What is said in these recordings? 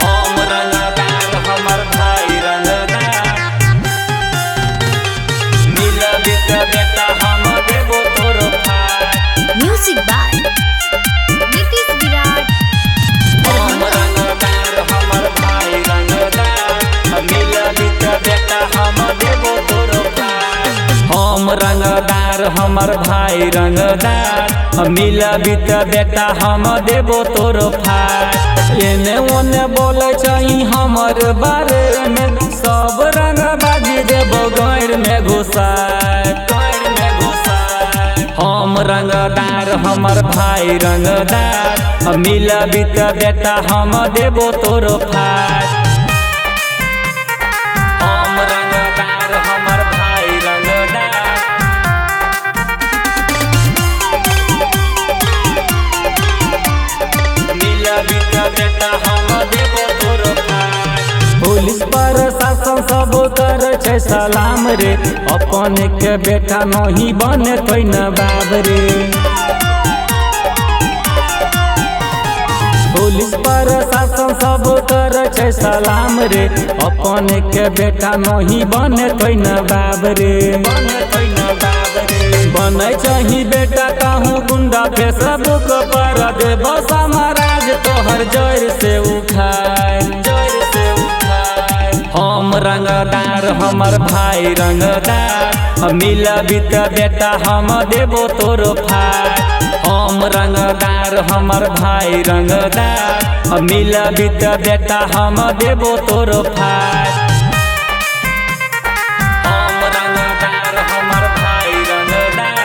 हम रंगदार हमर भाई रंगदार मिलबी त बेटा हम देबो तोर भाई। म्यूजिक बाय नीतीश विराट। हम रंगदार हमर भाई रंगदार मिलबी त बेटा हम देबो तोर भाई। हम रंगदार हमर भाई रंगदार मिलबी त बेटा हम देबो तोर भाई। एने ओने बोले चाही हमर बारे में सब रंग बाजी देबो गैर में घुसाए। हम रंगदार हमर भाई रंगदार मिलबी त बेटा हम देबो तोर भाई। हम रंगदार हमर भाई रंगदार मिलबी त बेटा हम देबो तोर भाई। पुलिस प्रशासन सब कर छै सलाम रे अपन के बेटा नहीं बने कोई न बाब रे। पुलिस प्रशासन सब कर छै सलाम रे अपन के बेटा नहीं बने कोई न बाब रे। बने चाही बेटा कहूँ गुंडा फेसबुक पर देबो समाराज तोहर जड़ से उखाड़। हम रंगदार हमर भाई रंगदार मिलबी त बेटा हम देबो तोर भाई। हम रंगदार हमर भाई रंगदार मिलबी त बेटा हम देबो तोर भाई। हम रंगदार हमर भाई रंगदार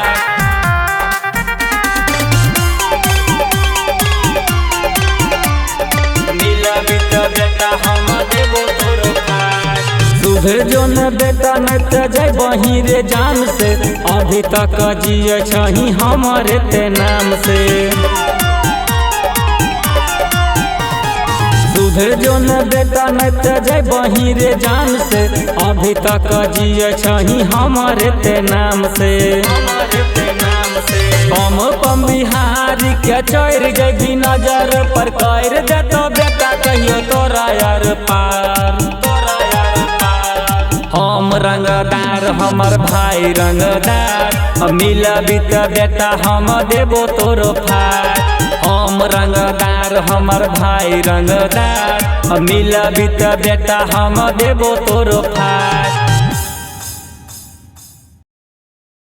मिलबी त बेटा हम देबो तोर भाई। सुधर जो न बेटा न त जाय बही रे जान से अभी तक जिए छही हमरे ते नाम से। सुधर जो न बेटा न त जाय बही रे जान से अभी तक जिए छही हमरे ते नाम से। कम बिहारी के चढ़ जगी नजर पर कर देतो बेटा कहियो तोरा यार पार। हम रंगदार हमर भाई रंगदार मिलबी त बेटा हम देबो तोर भाई। हम रंगदार हमर भाई रंगदार मिलबी त बेटा हम देबो तोर भाई।